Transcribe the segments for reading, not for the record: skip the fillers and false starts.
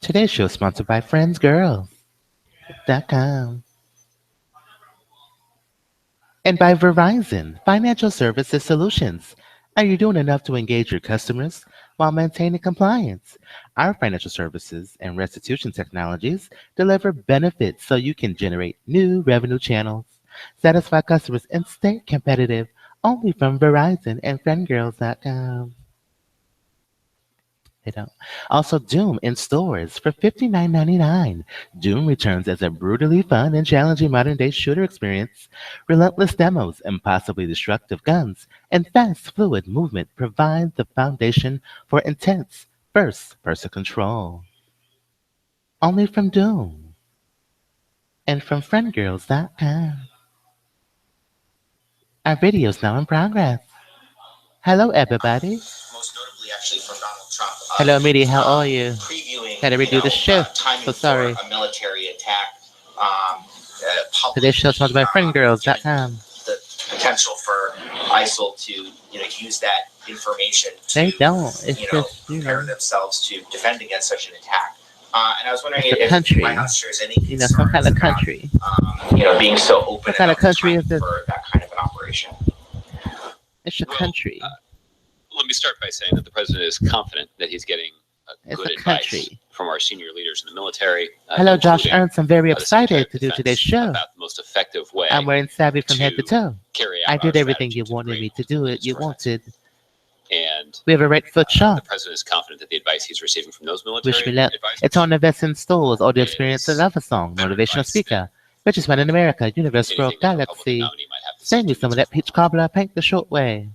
Today's show is sponsored by FriendsGirls.com and by Verizon Financial Services Solutions. Are you doing enough to engage your customers while maintaining compliance? Our financial services and restitution technologies deliver benefits so you can generate new revenue channels, satisfy customers, and stay competitive only from Verizon and FriendGirls.com. They don't. Also, Doom in stores for $59.99. Doom returns as a brutally fun and challenging modern day shooter experience. Relentless demos, impossibly destructive guns, and fast, fluid movement provide the foundation for intense first person control. Only from Doom and from FriendGirls.com. Our video is now in progress. Hello, everybody. Most notably, actually, from Donald Trump. Hello, media. How are you? Previewing, Had to redo the show. timing So sorry. for a military attack. Today's show is sponsored by FriendGirls.com. The potential for ISIL to, use that information to, They don't. It's just, prepare themselves to defend against such an attack. And I was wondering it's a if country. my house shares any concerns some kind of country. about, being so open What kind of country is this? for that kind of an operation. It's a country. Let me start by saying that the president is confident that he's getting good advice from our senior leaders in the military. Hello, Josh Ernst. I'm very excited to do today's show. About the most effective way I'm wearing Savvy from head to toe. carry out I did our everything you strategy to wanted me bring to do it. these You threats. wanted. And We have a right foot shot. the president is confident that the advice he's receiving from those military Wish me luck. advisors It's on the Vest in Stores, Audio Experience, Another Song, better Motivational advice Speaker, Richest Man in America, Universe anything World that the Galaxy. Republican nominee might have to say Send me to some of his that peach cobbler, paint the short way.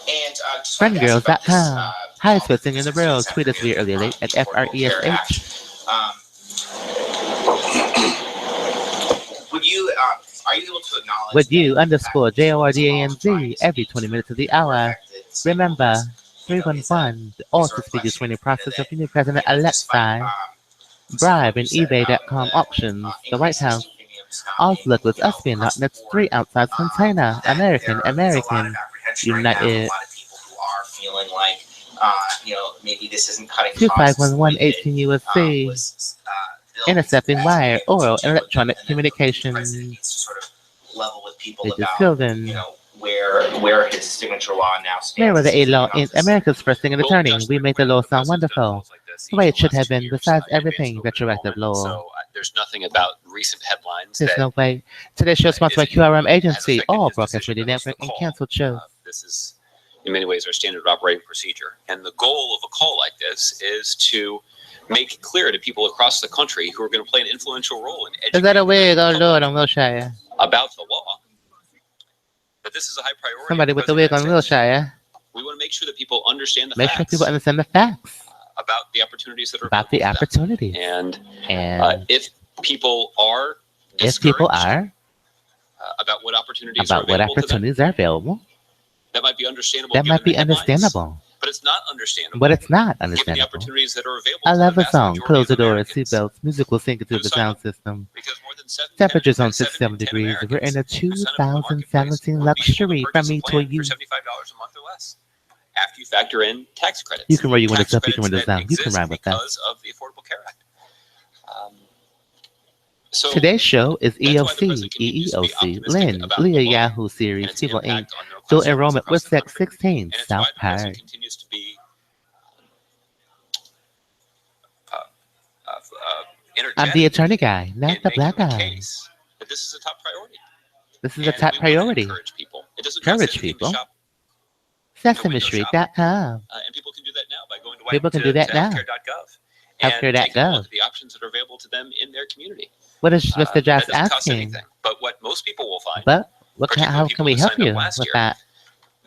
Just wanted to ask about this, FriendGirls.com. Highest best thing in the world. this Tweet us via earlier late at Affordable Care Act. FRESH. Would you, are you able to acknowledge With you, that underscore the fact that JORDANZ trying to every speak 20 minutes of to the hour. affected state Remember, holders, is 311, a also speaking training process of new President-elect despite, Bribe and eBay.com auctions, the White House. All look with us being out next 3 outside container. American, United. A lot of people who are feeling like, maybe this isn't cutting costs. 2511 18 USC. Intercepting wire, oral, and electronic communications. Sort of level with people It is about, Sylvan. where his signature law now stands. Where were the A-Law in America's first thing in attorney? We made the law sound wonderful. The way it should have been, besides everything, retroactive law. So there's nothing about recent headlines. There's that no way. Today's show is sponsored by QRM Agency, all broadcast radio network, and canceled shows. This is, in many ways, our standard operating procedure. And the goal of a call like this is to make clear to people across the country who are going to play an influential role in Is that a educating wig? Oh, the Lord, public on Wilshire. about the law. But this is a high priority. Somebody with the wig on Wilshire. We want to make sure that people understand the Make facts sure people understand the facts about the opportunities that are about the available to them. opportunities. And if people are If people discouraged are about what opportunities about what opportunities are available, that might be understandable. that might given be the headlines, understandable. but it's not understandable. But it's not given the understandable. opportunities that are available. I to love the the vast song. majority Close of the door, Americans. seatbelts. Music will sink into Who the sign sound up? system. Because more than 7 Temperatures on 10 67 degrees. We're in a Americans who sign up for the marketplace 2017 will be able to luxury from purchase me a to plan you. for $75 a month or less. After you factor in tax credits. You can roll your windows Tax up, you can credits windows down. that You can exist ride with that. because of the Affordable Care Act. So Today's show is that's why the EOC, president continues to be EEOC, optimistic LIN, about the law LiaYAOOH and series, its PeopleINC, impact on middle class DualEnrollment, families across the WitSec country. 16, And it's why the president SouthPark. continues to be energetic I'm the attorney guy, not in the making black the guy. case that this is a top priority. This is And a top we want to priority. encourage people. It doesn't cost Encourage anything to people. shop, SesameStreet.com. and people can do that now by going to People can do that now. healthcare.gov and taking a Healthcare.gov. look at the options that are available to them in their community. What is Mr. Josh that doesn't cost asking? anything. But what most people will find, But how particularly can we people who help signed up you last with year, that?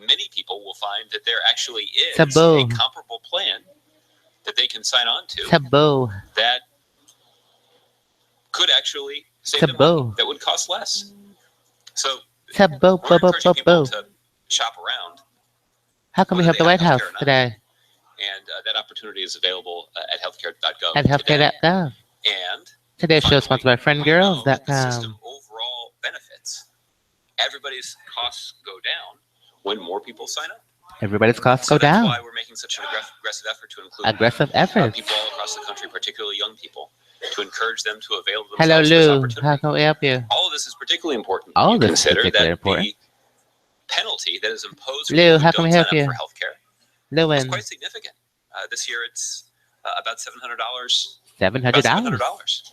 many people will find that there actually is Taboo. a comparable plan that they can sign on to Taboo. that could actually save them Taboo. money, that would cost less. So Taboo. we're Boo, boo, encouraging boo, people boo. to shop around, How can we help the White House today? and that opportunity is available at healthcare.gov. At healthcare.gov. And Today's show is sponsored by we know that the FriendGirls.com. system overall benefits. Everybody's costs go down when more people sign up. Everybody's costs So go that's down. why we're making such an aggressive effort to include Aggressive efforts. people all across the country, particularly young people, to encourage them to avail Hello, themselves of this Lou. opportunity. How can we help you? All of this is particularly important. All when of you this is consider particularly that important. the penalty that is imposed for Lou, people who how can we don't sign help up you? for healthcare is Lewin, quite significant. This year it's about $700. $700.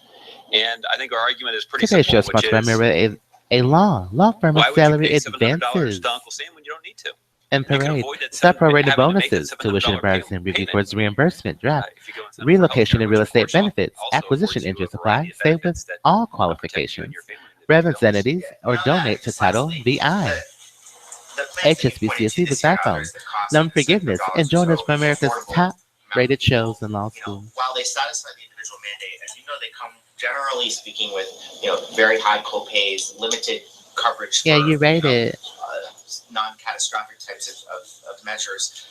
And I think our argument is pretty Today's show simple, is which sponsored by is, a law firm of why would you salary pay $700 advances to Uncle Sam when you don't need to? and You can parade. avoid that Start prorated having to make that bonuses, tuition $700 advising, review payment, towards reimbursement, draft, if you go and sign up for relocation healthcare, and real which, of estate course, benefits, also acquisition affords you a interest variety apply, of save with benefits that all protect you and qualifications, your family in the revenue event of illness. entities, or donate to Title VI, HSBC with iPhone, loan forgiveness, and join us from America's top-rated shows and law school. While they satisfy the individual mandate, as you know, they come generally speaking with very high co-pays, limited coverage. Yeah, for, you rated. Non-catastrophic types of measures.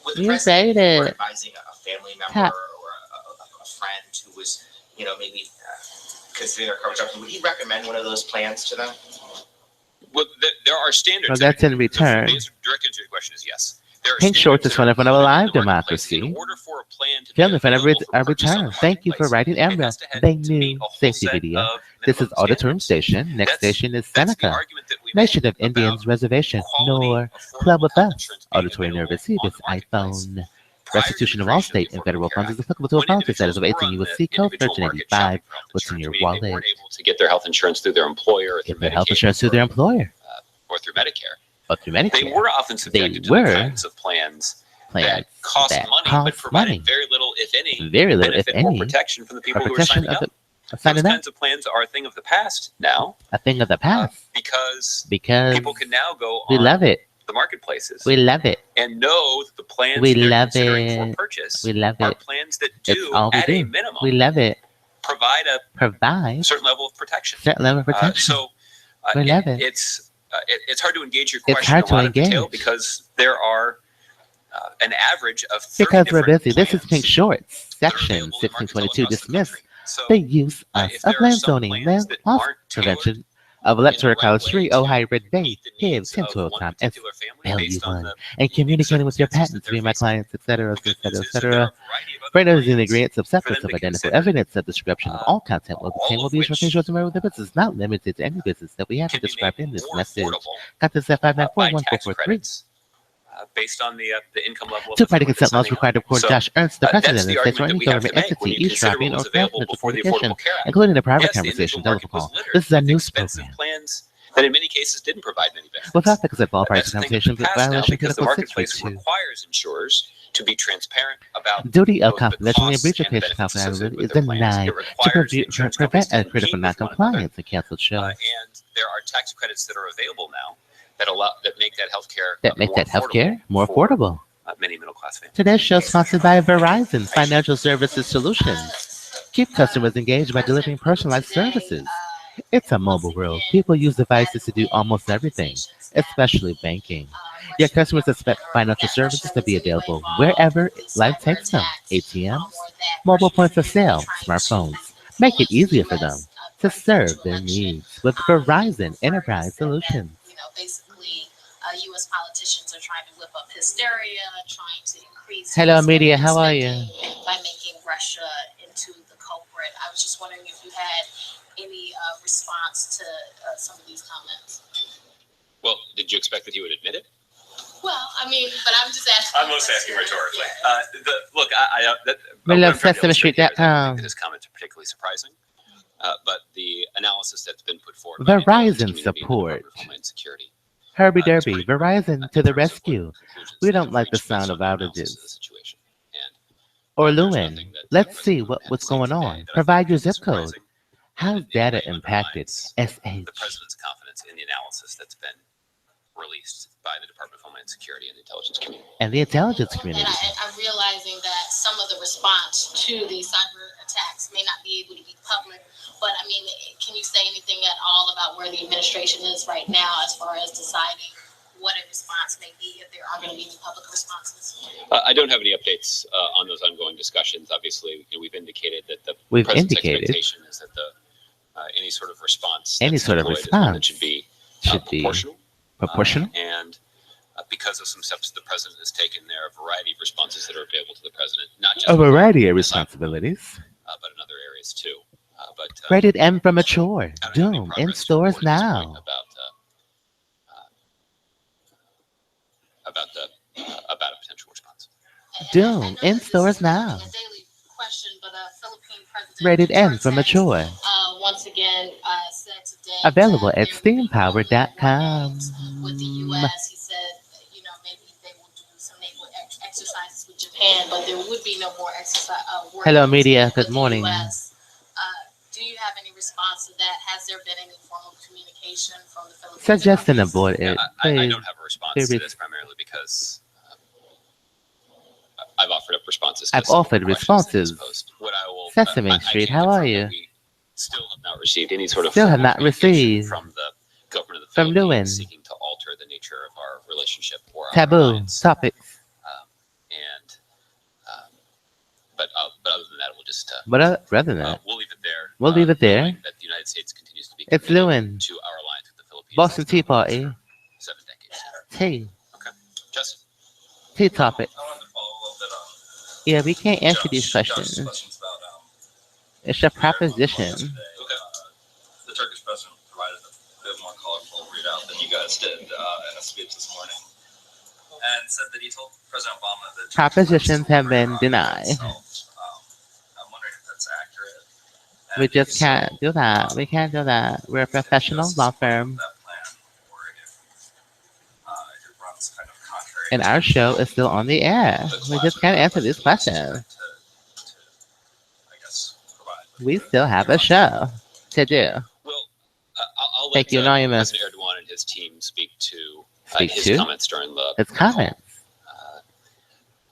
With the You president rated. advising a family member Top. or a friend who was, maybe considering their coverage option, would he recommend one of those plans to them? Well, there are standards. Well, that's in return. The answer direct answer to your question is yes. There are Pink Shorts is standards one that of are our included in live the marketplace. democracy. In order for a plan to be Family friend available for of purchase on return. the Thank you for marketplace, writing it Amber. has to They meet knew a whole safety set video. of This is minimum Auditorium standards. Station. Next station is That's the Seneca. argument that we Nation make of Indians about Reservation. quality, Nor affordable Club with health us. insurance being Auditorium near available receive on its the marketplace. iPhone. Prior to Restitution the of all creation state the and Affordable federal Care funds Act, is applicable to a when policy status individuals of were 18 on U.S.C. the Code individual market 1385. shopping for health What's in insurance, your meaning they wallet? weren't able to get their health insurance through their employer or through Get their health Medicaid insurance through their employer or through Medicare. or through They Medicare. were often subjected to the kinds of plans that cost that money cost but provided money. very little, if any, Very little, if benefit or any, protection from the people or who are protection signing of up. the Those signing up. kinds of plans are a thing of the past now A thing of the past because because people can now go we on love it. the marketplaces We love it. and know that the plans We they're love considering it. for purchase We love are it. plans that It's do, all we at a do. minimum, We love it. provide a Provide certain level of protection. certain level of protection. We love it. It's hard to engage your It's question hard in to a lot of detail engage. because there are an average of 30 Because we're different busy. This is plans Pink Shorts. that are Section available in markets all 1622 across the dismiss country. So, the use if of there are land some zoning, plans land that loss aren't prevention tailored of in the electoral right college way 3, to Ohio Red Bay, meet the HIV, needs of 1012 one time, particular family value based on one, the and unique communicating with your circumstances patents that via they're my facing. clients, etc., The good etc., news is that there are etc. a variety of other Brenda's in plans agreement of for them acceptance of to identical consider, evidence of description of all content will contain all will of be used for Pink which Shorts and with the business is not limited to any business that we have can be described made in this more message. affordable Contact us at by tax 594-1443. credits based on the income level of Two the party family consent that's laws signing up. required to record So, Josh Ernst, the that's president the of the state or argument any that we have government to make entity, when you consider eavesdropping what or was available transmitting before the communication, Affordable Care Act. including a private Yes, the conversation, individual market telephone was call. littered This is a with news expensive program. plans that in many cases didn't provide many benefits. Without the consent of all parties That's to a thing of conversation, the but past now violation because the Article marketplace 632. requires insurers to be transparent about Duty of both the confidentiality and costs breach of and the patient benefits associated confidentiality with is their plans. denied It to requires the insurance companies prevent to a critical compete with one another. non-compliance and canceled shows. And there are tax credits that are available now that make that healthcare That make that healthcare more affordable. many middle class families. Today's show is sponsored by Verizon Financial Services Solutions. Keep customers engaged by delivering personalized services. It's a mobile world. People use devices to do almost everything, especially banking. Your customers expect financial services to be available wherever life takes them. ATMs, mobile points of sale, smartphones. Make it easier for them to serve their needs with Verizon Enterprise Solutions. Basically, U.S. politicians are trying to whip up hysteria, trying to increase. Hello, media. How are you? By making Russia into the culprit. I was just wondering if you had any response to some of these comments. Well, did you expect that he would admit it? Well, I mean, but I'm just asking. I'm most asking rhetorically. Yeah. Look, We love what I'm trying to illustrate here is I don't SesameStreet.com. think that his comments are particularly surprising, but the analysis that's been put forward Verizon by the intelligence community and the support. Department of Homeland Security, Herbie to Derby, bring Verizon to in the terms of what rescue. conclusions We they don't have like the reached based sound on of their analysis outages. of the situation. And Or there's Lewin, nothing that let's President see Biden what's said going today on. that I Provide think your is zip code. surprising, How's and data it impacted? undermines SH. the president's confidence in the analysis that's been released by the Department of Homeland Security and the intelligence community. And the intelligence And community. I'm realizing that some of the response to these cyber attacks may not be able to be public, but I mean, can you say anything at all about where the administration is right now as far as deciding what a response may be if there are going to be any public responses? I don't have any updates on those ongoing discussions. Obviously, we've indicated that the We've president's indicated. expectation is that any sort of response Any that's sort of deployed is one that response should be should be proportional proportional and because of some steps the president has taken, there are a variety of responses that are available to the president, not just A variety of within the cyber, responsibilities. but in other areas too. Rated M for mature. I don't have any Doom in progress to stores report at this point now. about a potential response. Doom in stores now. A daily question, but Philippine President Rated M for Duterte, mature. once again said today Available that at there would be no more steampower.com. warnings with the U.S. He said, maybe they will do some naval exercises with Japan, but there would be no more exercise. Hello, media. Good with the morning. US. Do you have any response to that? Has there been any form of communication from the Philippines? Suggest an abort it. I Please. don't have a response to this primarily because I've offered up responses. To I've some of the offered questions that responses. was posed. What I will, Sesame I Street, can how are confirm you? that we still have not received any sort of Still have formal not communication received. from the government of the From Philippines Nguyen. seeking to alter the nature of our relationship or our Taboo alliance. topics. But other than that, we'll just But rather than that, we'll leave it there. we'll leave it there. knowing that the United States continues to be It's committed Lewin. to our alliance with the Philippines. Boston Tea Party. 7 decades. Tea. Okay, Justin. Tea topic. I wanted to follow a little bit on Yeah, we can't answer these Josh's questions. questions about It's a proposition. The Turkish president provided a bit more colorful readout than you guys did in a speech this morning, and said that he told President Obama that Propositions have been denied. I'm wondering if that's accurate. And We just if so, can't do that. We can't do that. We're a professional law firm, that plan, or if it runs kind of contrary and our show is still on the air. We just can't answer these questions. I guess, provide. We still have a show to do. Well, I'll let Thank you, Anonymous. President Erdogan and his team speak to Speak his to? comments during the It's comments.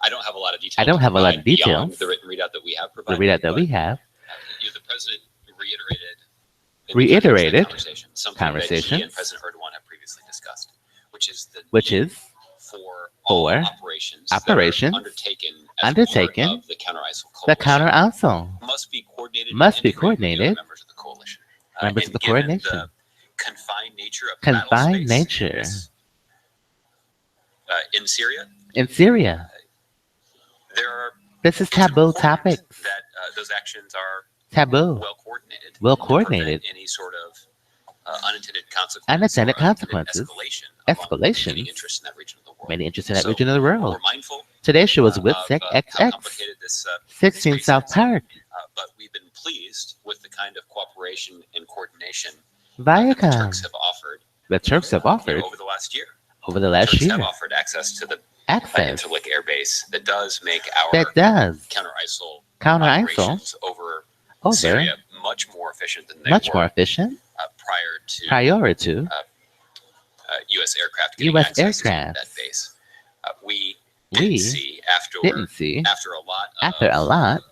I don't have a lot of detail. I don't to have a lot provide of beyond details. The written readout that we have The provided. readout that we but, have. The president reiterated Reiterated something conversations. that he and President Erdogan have previously discussed, which is the Which need is for all for operations that operations are undertaken as part of the counter-ISIL the coalition counter ISIL must be coordinated. must and be integrated with the other coordinated. members of the coalition. Members And of the given coordination. The confined nature of Confined battle space nature. in Syria, In Syria, there are this is it's taboo important topics. that those actions are Taboo. well coordinated. Well to prevent coordinated. Any sort of unintended consequences. Unintended or undue consequences. Escalation. among Escalations. competing interests in that region of the world. Many interested in that So, region of the world. We're mindful Today's show is of WitSec how complicated this 16 space South is. Park. But we've been pleased with the kind of cooperation and coordination that the Viacom. Turks have offered. The Turks have offered Over the last year. over the last Turks year have offered access to the access Interlick Air Base that does make our that does counter-ISIL counter ISIL operations over over Syria much more efficient than they much were more efficient prior to to U.S. aircraft getting U.S. access to aircraft. that base. We We didn't see after after a lot of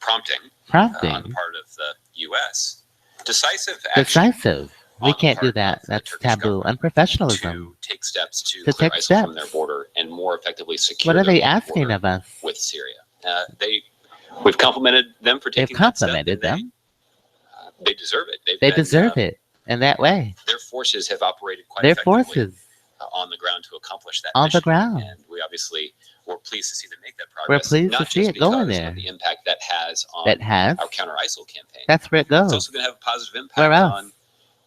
prompting on the part of the U.S. decisive action decisive. We on the can't do part that. of the That's Turkish taboo. government Unprofessionalism. to take steps to To clear take ISIL from steps. their border and more effectively secure What are their they border asking of us? with Syria. We've complimented them for They've taking that step, complimented and them. They deserve it. They deserve it in that way. Their forces have operated quite Their effectively forces on the ground to accomplish that on the mission. ground. And we obviously were pleased to see them make that We're progress. pleased not to see just it going because there. of the impact that has on That has. our counter-ISIL campaign. That's where it It's goes. also going to have a positive impact Where else? on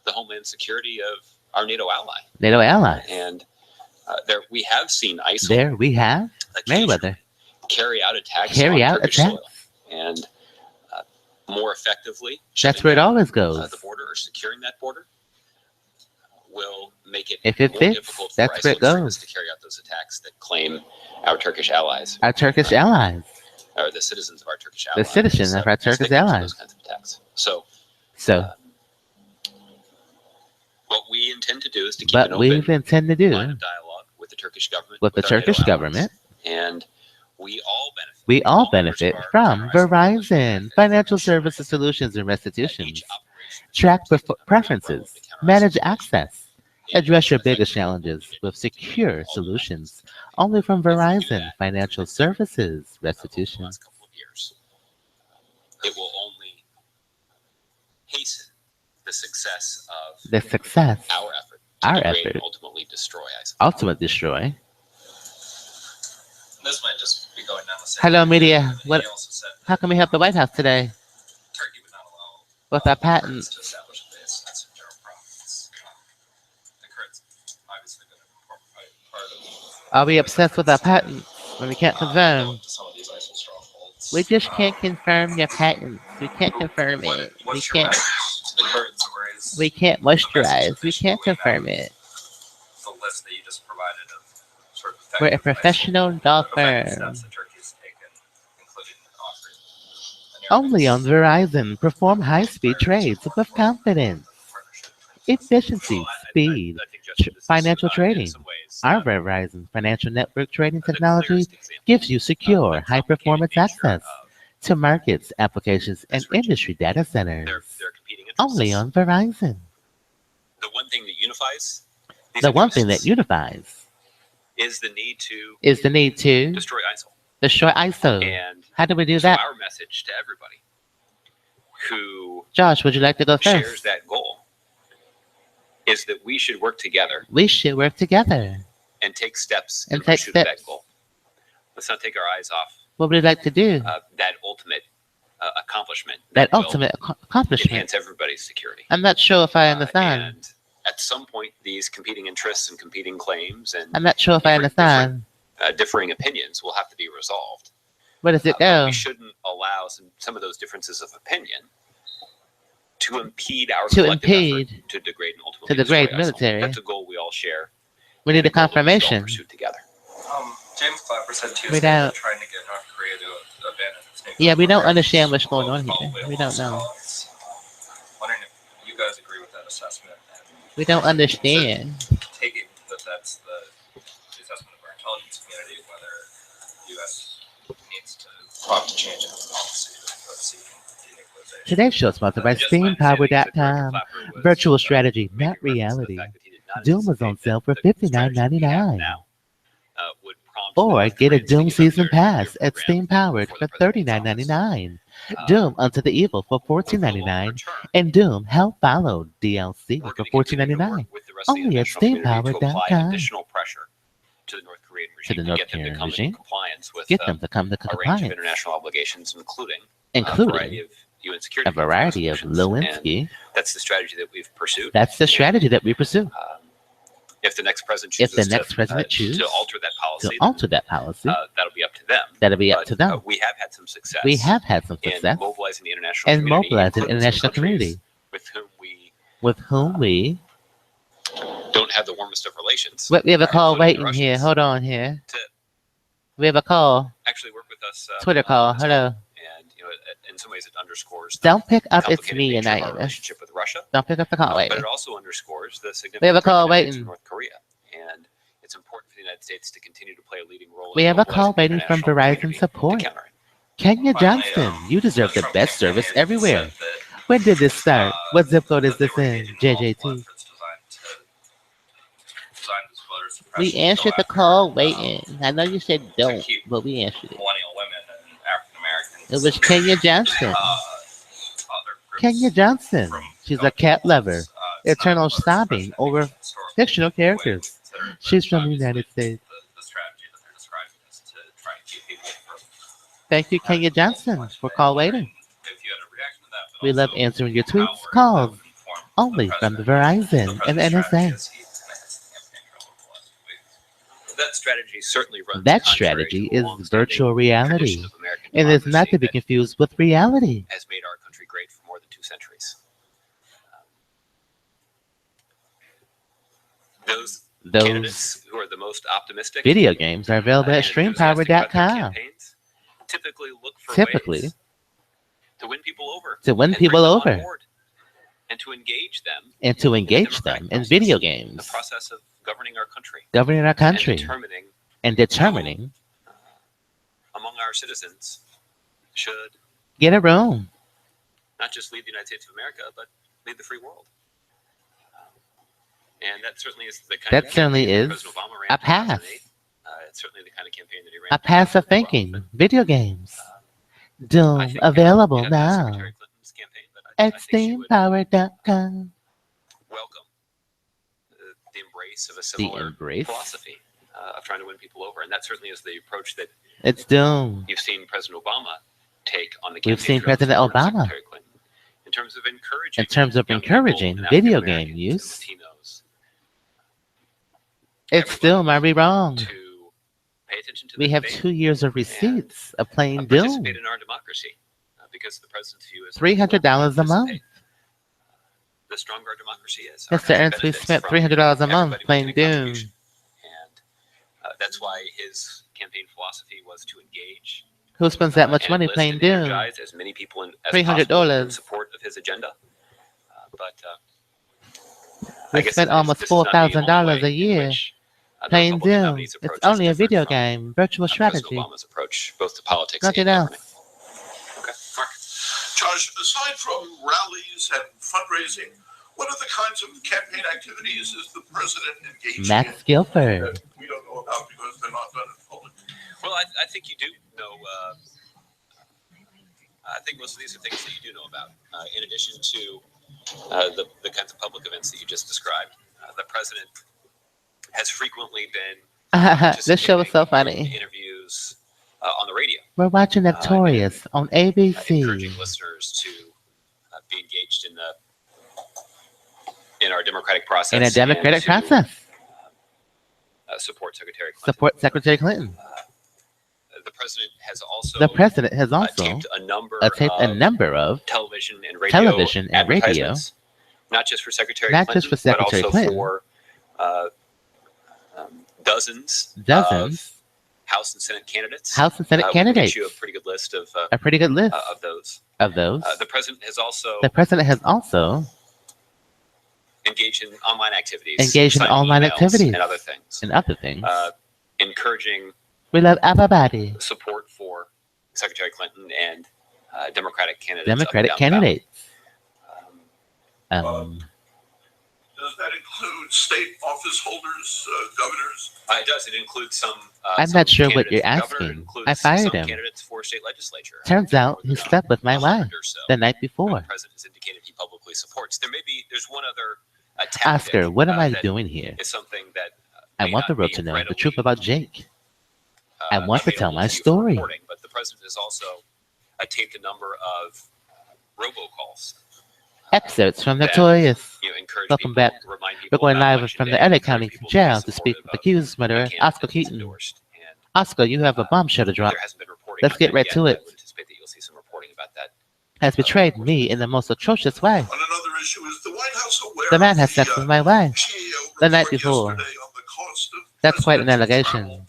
the homeland security of our NATO ally. NATO allies. And we have seen ISIL There we have occasionally Mayweather. carry out attacks Carry on out Turkish attacks. soil. And more effectively, That's shutting where it down, always goes. the border or securing that border will make it If it more fits, difficult for that's where ISIL it goes. extremists to carry out those attacks that claim our Turkish allies, Our Turkish allies. or the citizens of our Turkish The allies, citizens of our as Turkish victims of allies. those kinds of attacks. So, So, what we intend to do is to keep but an we open intend to do line of dialogue with the Turkish government, with the our Turkish NATO allies, government. and we all benefit. We all members of benefit our from counter-ISIL Verizon coalition Financial Services Solutions and Each Restitutions. operation Track is under the preferences, umbrella of the counter-ISIL manage coalition. access, It address your is biggest effective challenges with to secure all the solutions. benefits. Only from If we do Verizon that, Financial over the Services the Restitution. last couple of years, it will only hasten the success of The success our effort our degrade and effort, ultimately destroy ISIL. ultimate destroy. This might just be going down the same. Hello, line. media. He What? also said How can we help the White House today Turkey would not allow with our the Kurds patent? to establish a base in Syrian province. The Kurds obviously been an important part of. Are we obsessed with our patents when we can't confirm? Going to some of these ISIL strongholds. We just can't confirm your patents. We can't confirm What, it. We what's your can't. message to the Kurds, or is We can't the message moisturize. We sufficient? can't Do we have confirm it. the list that you just provided of sort of We're a effective professional law effective firm. steps that Turkey has taken, including offering Only on Verizon. Perform high-speed trades with confidence, efficiency, speed, I think, Justin, this is, financial in trading. some ways, Our Verizon financial network trading the technology clearest example gives you of secure, the high-performance complicated nature access of to markets, applications, and this region. industry data their centers. competing interests. Only on Verizon. The one thing that unifies these The one thing that interests unifies is the need to is the need to destroy ISIL. destroy ISO. And How do we do so that? our message to everybody who Josh, would you like to go shares first? that goal is that we should work together We should work together. and take steps And in take pursuit of steps. that goal. Let's not take our eyes off What would you like to do? that ultimate accomplishment. That will ultimate accomplishment. enhance everybody's security. I'm not sure if I understand. And at some point, these competing interests and competing claims and I'm not sure if I understand. differing opinions will have to be resolved. Where does it But go? we shouldn't allow some of those differences of opinion to impede our To collective impede effort to degrade and ultimately to degrade destroy ISIL. military. That's a goal we all share. We need a and goal that we should all confirmation. pursue together. James Clapper said Tuesday Without- they're trying to get North Korea to abandon its nuclear Yeah, we don't program. understand what's going on Probably here. We don't know. lost. Wondering if you guys agree with that assessment and We don't understand. taking that that's the assessment of our intelligence community, whether the U.S. needs to talk to change its policy of seeking denuclearization. Today's show is sponsored by Just my understanding is that Director SteamPower.com. Clapper was, Virtual strategy, making not reference to the reality. fact that he did not Doom was on anticipate sale for that the strategy we have $59.99. now, would prompt Or North get a Koreans to Doom give up season their pass nuclear at program Steam Powered before for the president's office. $39.99. Uh, Doom Unto the Evil for we're $14.99. in return, And Doom Hell Followed DLC we're for going to continue to $14.99. work with the rest of the Only at international community to apply SteamPowered.com. additional pressure to the North Korean regime the North get them to Korean come regime. into compliance with Get them to come to a range of compliance, international obligations, including a variety including of UN Security a variety of Council resolutions. Lewinsky. And that's the strategy that we've pursued. That's the strategy that we pursue. If the next president If chooses the next president chooses to alter that To policy, alter that policy, that'll be up to them. that'll be up But, to them. we have had some success. We have had some in success mobilizing the international and community, mobilizing the including some international countries community with whom we with whom we. don't have the warmest of relations. Wait, we have a call including the waiting here. Russians, Hold on here. to We have a call. actually work with us. Twitter call. Hello. And in some ways, it underscores the Don't pick up. It's complicated me, nature of our Anonymous. relationship with Russia. Don't pick up the call. But Wait. it also underscores the significant We have a call threat that it is waiting. to North Korea, and it's important for the United States to continue to play a leading role. We in have a call mobilizing the waiting from international Verizon community support. to counter it. Kenya Finally, Johnston, you deserve the Trump best service campaign everywhere. said that, When did this start? What zip code is that they this were in? engaging multiple JJ2. efforts designed to voter suppression We to answered go the after, call waiting. I know you said don't, keep but we answered it. millennial women and African Americans. It was Kenya Johnston. Other groups Kenya Johnston. from She's a helping cat those, lover. Eternal voter sobbing suppression over against historical fictional ways characters. considered, but She's from the obviously United States. The strategy that they're describing is to try and keep people from Thank you, Kenya Johnston, for call waiting. if you had a reaction to that, but We love also answering your how tweets, we're calls, informed only from the Verizon and the NSA. That strategy certainly runs That contrary strategy to a is long-standing virtual reality, tradition of American and is not democracy to be that confused with reality. has made our country great for more than 2 centuries. Those candidates Those who are the most optimistic video games are available at and enthusiastic about their StreamPower.com. campaigns typically look for Typically, ways to win people over, to win and people bring them on over board, and to engage them and to in the engage democratic them in process, video the games, process of governing our country, governing our and country, determining among our citizens should get a room. not just lead the United States of America, but lead the free world. And that certainly is the kind That of certainly campaign that is President Obama ran a in path, 2008. It's certainly the kind of campaign that he ran. a in path of 2012. thinking. But, Video games. I Doom think, available you have to ask now Secretary Clinton's campaign, but I at think she would SteamPower.com. welcome the embrace of a The similar embrace. philosophy of trying to win people over, and that certainly is the approach that It's doomed. you've seen President Obama take on the We've campaign seen trail President toward Obama Secretary Clinton in terms of encouraging in terms of young people encouraging and video African game Americans use. and Latinos It still might be wrong. to pay attention to We the have debate 2 years of receipts of playing and Doom. participate in our democracy because the president's view is $300 a month. The stronger our democracy is. Our Mr. country Ernst, we benefits spent from $300 a month everybody playing making a Doom. contribution. And that's why his campaign philosophy was to engage Who spends that much and money enlist playing and Doom? energize as many people as $300. possible in support of his agenda. But I We guess spent this almost is not the only $4,000 way a in year which, the playing Republican Doom. nominee's It's approach is only a different video from, game, virtual President strategy. Obama's approach, both to politics Nothing and else. governing. Okay, Mark. Josh, aside from rallies and fundraising, what other kinds of campaign activities is the president engaging Max in Guilford. that we don't know about because they're not done in public? Well, I think you do know. I think most of these are things that you do know about. In addition to the kinds of public events that you just described, the president has frequently been This show is so participating in funny. interviews on the radio, We're watching Notorious on ABC. encouraging listeners to be engaged in our democratic process. In a democratic and to, process. support Secretary Clinton. Support Secretary Clinton. The president has also The president has also taped a number of television and radio advertisements, not just for Secretary Not Clinton, just for Secretary but also Clinton. for dozens Dozens. of House and Senate candidates. House and Senate We can get candidates. you a pretty good list of A pretty good list those. of those. The president has also The president has also engaged in online activities, engaged in signing online emails, activities and other things, and other things. encouraging We love everybody. support for Secretary Clinton and Democratic candidates. Democratic up and down the candidates. ballot. Does that include state office holders, governors? It does. It includes some. I'm some not sure what candidates you're for governor. It asking. includes I fired some him. Candidates for state legislature. Turns out he slept with my wife 100 or so. the night The before. president has indicated he publicly supports. There's one other Oscar, what am I that doing here? is something that I may want the not world be to know the readily, truth about Jake. I want to tell available my to you for story. reporting, but the president has also taped a number of robocalls. Excerpts from that, Notorious. Encourage Welcome people, back. remind people We're going about live election from day, the LA encourage County people Jail be to speak supportive with of accused a murderer candidate Oscar that's Keaton. endorsed. And Oscar, you have a bombshell to drop. there hasn't been reporting Let's on get that right yet, to but it. I would anticipate that you'll see some reporting about that. Has betrayed me in the most atrocious way. On another issue, is the White House aware The man of has sex the, with my wife GAO the night report before. yesterday on the cost of That's quite an presidential allegation. travel?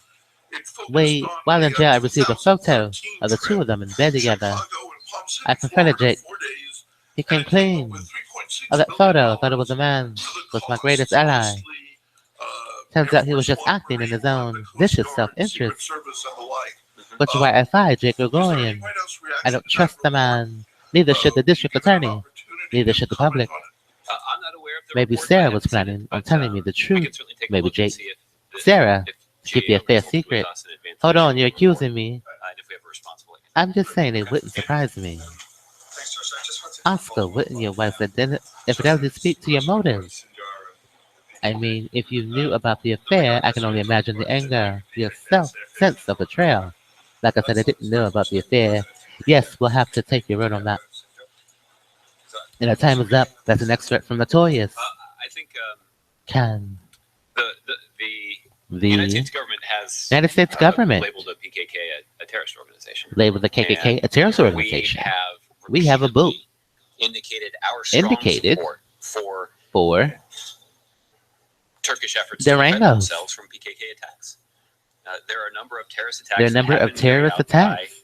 It focused Wait, on while in a, jail, I received a photo 2013 of the two trip of them in bed to together. Chicago and Palm City, I confronted Florida, Jake. 4 days, He and came it came clean up with $3.6 of that million photo. Thought it was a man. to the Was my costs, greatest ally. mostly, Turns Air out he was Force just One, acting in his Marine One, own the Coast vicious Guard, Secret self-interest, Service, and the like. which is why I fired Jake Was there any Gregorian. White House I reaction don't to trust that the report? man. Neither should the district Given an attorney. opportunity Neither to should the comment public. on it. I'm not aware of the Maybe reports. Sarah I was haven't seen planning it, on but, telling me the we truth. can certainly take a Maybe look and Jake. see if Sarah, if to keep the GAO affair consulted with secret. us in advance of Hold the on, issue you're report, accusing me. and if we have a responsible answer. I'm just saying it wouldn't surprise me. Thanks, Josh. I just want to Oscar, wouldn't your wife's infidelity speak to your motives? I mean, if you knew about the affair, I can only imagine the anger, your sense of betrayal. Like I said, I didn't know about the affair. Yes, we'll have to take your word on that. And our time is up. That's an excerpt from Notorious. I think Can the United the States government has United States government labeled the PKK a terrorist organization. label the KKK a terrorist organization? We have a boot indicated our strong Indicated support for for Turkish efforts to Durangos. defend themselves from PKK attacks. There are a number of terrorist attacks. There are a number that have of been carried terrorist out by, attacks.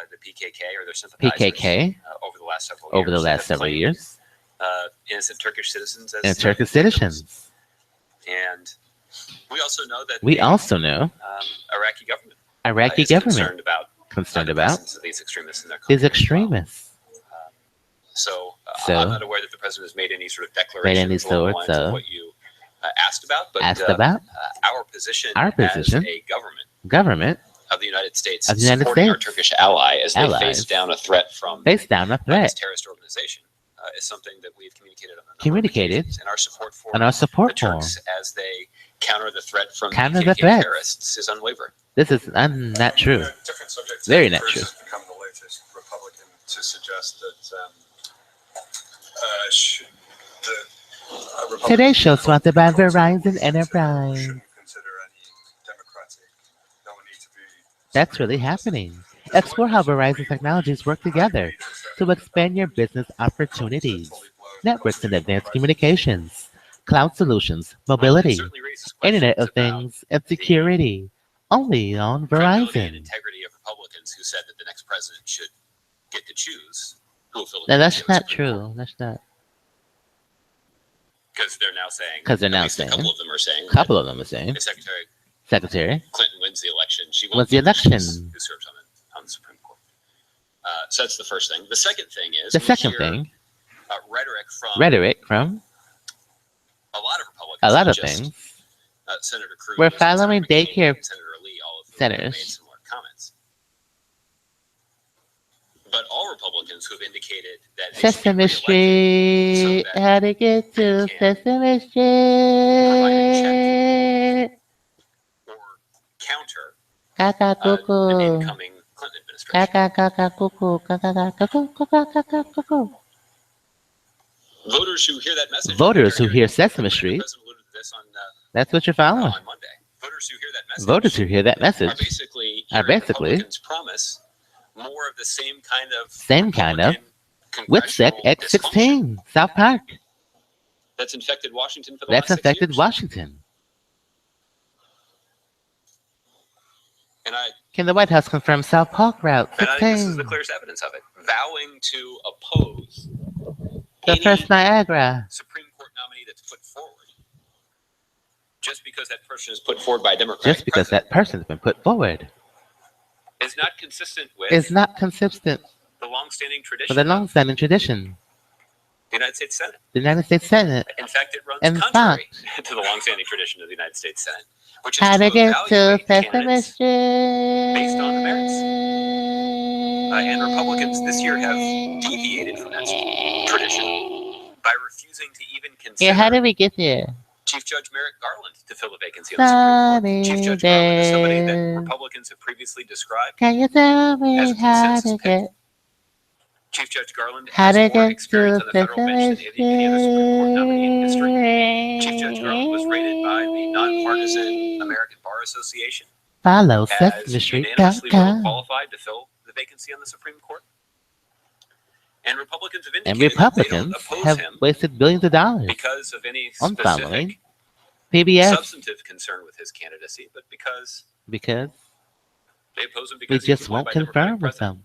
The PKK or their sympathizers PKK over the last several over the years. last that several claim, years innocent Turkish citizens as and Turkish victims. citizens. And we also know that We the also know Iraqi government Iraqi is government concerned about the presence of these extremists in their country these as well. extremists. So, So, I'm not aware that the president has made any sort of declaration any along the sorts lines of of- what you asked about. But Asked about our position Our position as a government government of the United States of the United supporting our States Turkish ally as they allies face down a threat from face down a this threat terrorist organization is something that we've communicated on a number of Communicated occasions, and our support for on our the support form. Turks as they counter the threat from Counter the PKK threat. terrorists is unwavering. This is not true. Different subject. Very not true. Has become the latest Republican to suggest that Today's show sponsored by Verizon Enterprise. Shouldn't consider any democratic. No one needs to be. That's really happening. Explore how Verizon technologies work together to expand your business opportunities. Networks and advanced communications, cloud solutions, mobility, Certainly raises questions Internet of about Things, and security. Only on credibility and Verizon. integrity of Republicans who said that the next president should get to choose who will fill Now the that's vacancy on the not Supreme Court. true. That's not. Because they're now saying. 'Cause they're at now least saying- a couple of them are saying. A couple of them are saying. If Secretary Secretary Clinton wins the election, she wins won't the be election. who serves on the Supreme Court. So that's the first thing. The second thing is The we second hear, thing, rhetoric from a a lot of Republicans. lot not of just, things. Senator Cruz. We're and following Senator McCain daycare and Senator Lee, all of whom centers. have made similar comments. But all Republicans who have indicated that they should be Sesame reelected Street, so that how to get to they can Sesame Street. or counter Kaka an cuckoo. incoming Clinton administration. Kaka cuckoo. Kaka cuckoo. Voters who hear that message. Voters who hear The Sesame Street, president alluded to this that's what you're following. on Monday. Voters who hear that message. Voters who hear that are message basically are hearing basically Republicans promise more of the same kind of WitSec congressional dysfunction xx16 SouthPark. that's infected Washington for the That's last 6 affected years. Washington. And I Can the White House confirm South Park Route think this is 16? the clearest evidence of it. Vowing to oppose The any first Niagara. Supreme Court nominee that's put forward, just because that person is put forward by a Democratic Just because president, that person's been put forward is not consistent with is not consistent the longstanding tradition with the of long-standing tradition. the United States Senate. The United States Senate. In fact, it runs In contrary to the longstanding tradition of the United States Senate, which is How to to get to evaluate Sesame candidates. Street. based on the merits. And Republicans this year have deviated from that tradition by refusing to even Yeah, how consider did we get there? Chief Judge Merrick Garland to fill the vacancy on the Supreme Court. Chief Judge Garland is somebody that Sunny Republicans have previously described. Can you tell me As a how consensus to pick. get Chief Judge Garland how has to more get experience to on the federal bench Sesame than any other Supreme Court nominee in history. Street? Chief Judge Garland was rated by the nonpartisan American Bar Association Follow as unanimously well SesameStreet.com. qualified to fill the vacancy on the Supreme Court. And Republicans have And indicated that they don't Republicans oppose have him wasted billions of dollars because of any on following specific PBS substantive concern with his candidacy, but because because they oppose him we because he's just appointed won't by a confirm Democratic with president. them.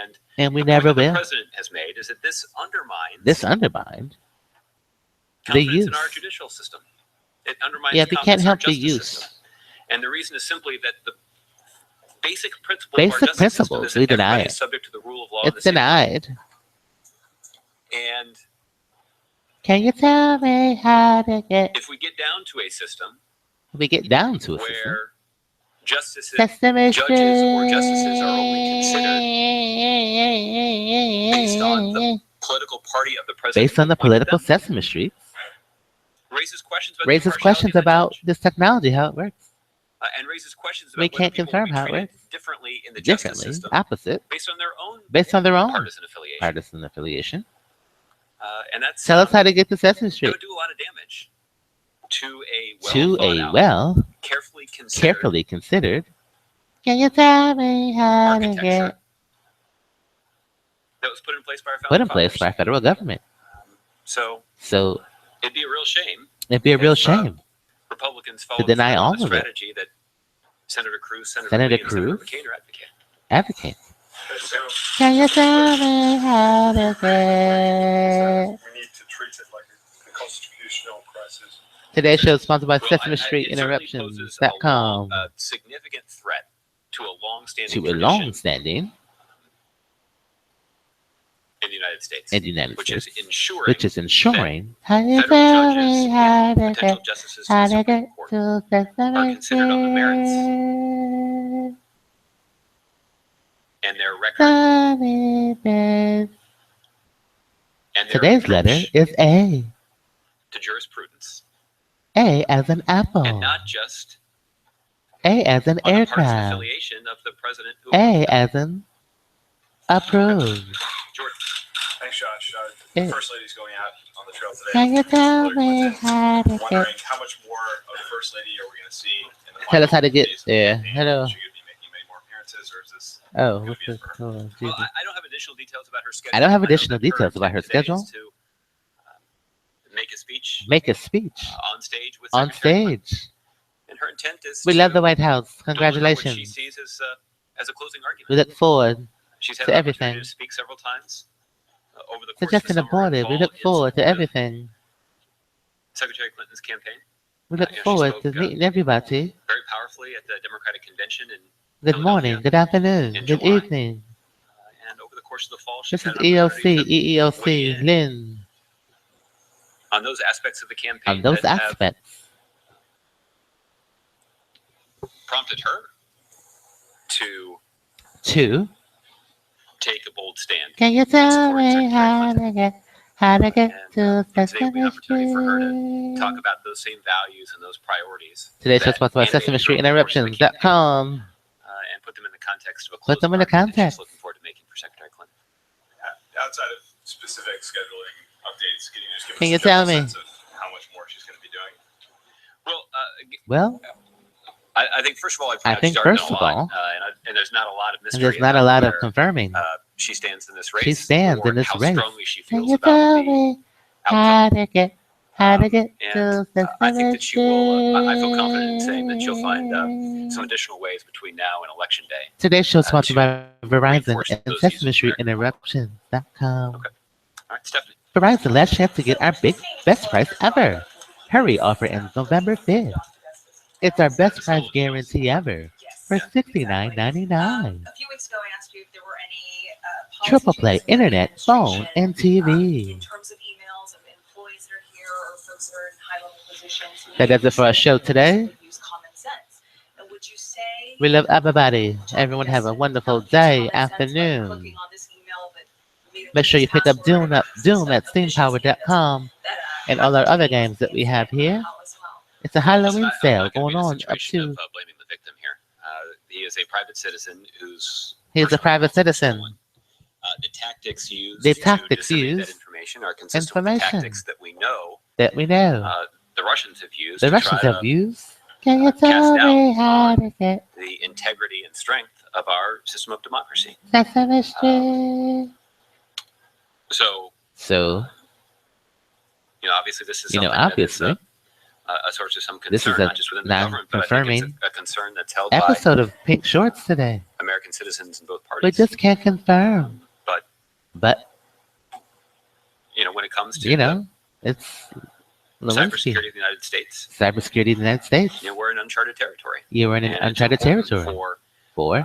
And And we the never point that the will. president has made is that this undermines This undermined the confidence use. in our judicial system. It undermines Yeah, we can't confidence in our help the justice use. system. And the reason is simply that the basic principle Basic of our justice principles, system we is that deny everybody it. is subject to the rule of law. in the It's same way. denied. And Can you tell me how to get if we get down to a system we get down to a system? where justices, Sesame judges or justices are only considered based on the political party of the president, Based on the who appointed political them, Sesame Street, raises questions about the raises impartiality questions of the about judge, this technology, how it works. and raises questions about We whether can't people will confirm be how it treated works. differently in the justice Differently, system opposite, based on their own based on their own partisan affiliation. partisan affiliation. And that's Tell us how to get to Sesame it Street. would do a lot of damage to a To a carefully considered carefully considered. Can you tell me how to architecture get that was put in place by our put founding in place by fathers. our federal government? So So it'd be a real shame it'd be a real If, shame. Republicans followed deny through on all the of it. strategy that Senator Cruz, Senator Senator Lee, and Senator Cruz. McCain are advocating. Advocate. So Can you tell me how to get? we need to treat it like a constitutional crisis. Today's show is sponsored by Well, Sesame Street it certainly poses Interruptions.com. a significant threat to a long-standing To a tradition long-standing in the United States, in the United which States, is ensuring which is ensuring how you federal tell judges me how and to potential get justices how to the to Supreme get Court to Sesame are considered on the merits Street. and their record Sunny days, and Today's letter is A. to jurisprudence, A as an apple. and not just A as an on the partisan aircraft. affiliation of the president who A appointed them. as in approved. Jordan. Thanks, Josh. Yeah. First lady's going out on the trail today. Can you tell Hillary me Clinton. how to Wondering get? how much more of the first lady are we going to see in the Tell us how to final get days of the there. campaign? Hello. Is she going to be making many more appearances, or is this Oh, going what's to be this? it for her? Oh, Well, Jesus. I don't have additional details about her schedule. I don't have know additional that details about her intent today schedule. is to make a speech Make a speech on stage with on Secretary Clinton. stage. And her intent is We to love the White House. deliver what she Congratulations. sees as a closing argument. We look forward She's had to an opportunity everything. to speak several times over the to course just of in the the summer and border. We fall look in forward to support of everything. Secretary Clinton's campaign. We look She forward spoke, to meeting everybody. very powerfully at the Democratic convention in Good morning, good afternoon, in good July. evening. And over the course of the fall, she's This is had an opportunity EOC, to weigh EEOC, in LIN. on those aspects of the campaign On those that aspects, have prompted her to two. take a bold stand. Can you in tell support of me Secretary Clinton. how to get And, to and Sesame today will be an opportunity for her to Street? talk about those same values and those priorities. Today's show that sponsored by animated Sesame Street her over the course of the campaign, Interruptions.com. and put them in the context of a Put them in the closing argument that context. she's looking forward to making for Secretary Clinton. Outside of specific scheduling updates, can you just give Can us you a general tell me? sense of how much more she's going to be doing? Well, Well, I think first of all, I think first of all, and there's not a lot of and mystery. there's not a about lot of where, confirming. she stands in this race. She stands or in this how race. strongly she Can feels you about tell the me outcome. how to get And to I think Sesame that she will. I feel Street? confident in saying that she'll find some additional ways between now and Election Day. Today's show is sponsored by Verizon reinforce and those Sesame views Street of Interruptions.com. Okay. All right, Stephanie. Verizon, last chance to get our best price ever. Hurry, offer ends November 5th. It's our best price guarantee ever for $69.99. A few weeks ago, I asked you if there were any Triple play, internet, phone, and TV. in terms of emails of employees that are here or folks that are in high-level positions. That does it for our show today. Use common sense. And would you say We love everybody. Everyone have a wonderful day, afternoon. clicking on this email that maybe Make sure you pick up Doom at steampower.com that, and all our other games that we have here. It's a Halloween sale going on up to. Blaming the victim here. He is a private citizen who's. He's a private citizen. The tactics used. The to tactics disseminate used that information are consistent with the information. tactics that we know That we know. the Russians have used. The to Russians try have to used. Can you tell cast me doubt how on to get the integrity and strength of our system of democracy. Sesame Street? So, So, obviously, this is something that is a source of some concern, this is a not just within the government, but I think non-confirming it's a concern that's held by episode of Pink Shorts today. American citizens in both We parties. just can't confirm. But when it comes to it's the Lewinsky. cybersecurity of the United States, Cybersecurity of the United States. we're in uncharted territory. You're in an And it's uncharted important territory for for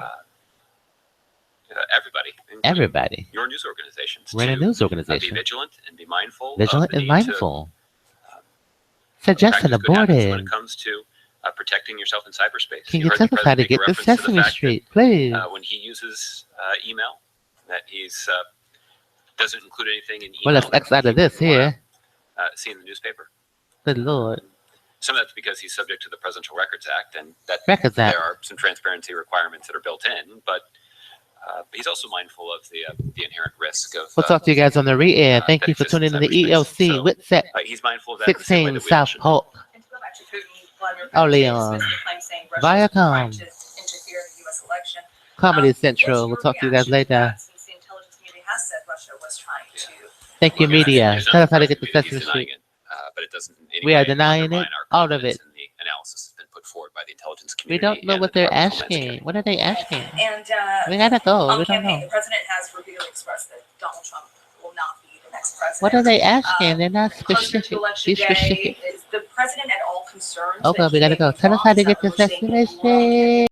everybody, including everybody. your news organizations, We're in a to news be organization. vigilant and be mindful. Vigilant of the and need to mindful. Suggestion practice good habits when aborted. it comes to protecting yourself in cyberspace. Can you heard tell the us how to president make get a to reference the Sesame fact Street, please? that, when he uses email, that he's doesn't include anything in email. Well, let's X out of this here. See in the newspaper. Good Lord. Some of that's because he's subject to the Presidential Records Act, and that Records Act. there are some transparency requirements that are built in. But he's also mindful of the inherent risk of. We'll talk to you guys on the re-air. Thank you for that tuning in to the exists in EOC cyberspace. WitSec He's mindful of that. in the same way 16 that we all should. SouthPark. And to go back to Putin, Vladimir Oh, Putin Leon. dismissed the claim saying Russia is Viacom. trying to interfere in the U.S. election. Comedy What's Central. We'll your talk to you guys reaction to later. that, since the intelligence community has said Russia was trying to. Thank you, Look, media. it's not Tell us how to get to surprising Sesame he's denying Street. it, but it doesn't in any We are way denying undermine it, our all of confidence it. in the analysis that's been put forward by the intelligence We community. don't know and what the they're Department of Homeland asking. Security. What are they asking? And We gotta go. on We don't campaign, know. the president has repeatedly expressed that Donald Trump will not be the next president. What are they asking? They're not Closer to specific. election Be specific. day, is the president at all concerned? Okay, that we he gotta may go. be Tell us wrong? how to Is get that to what we're seeing Sesame more on campaign? Street.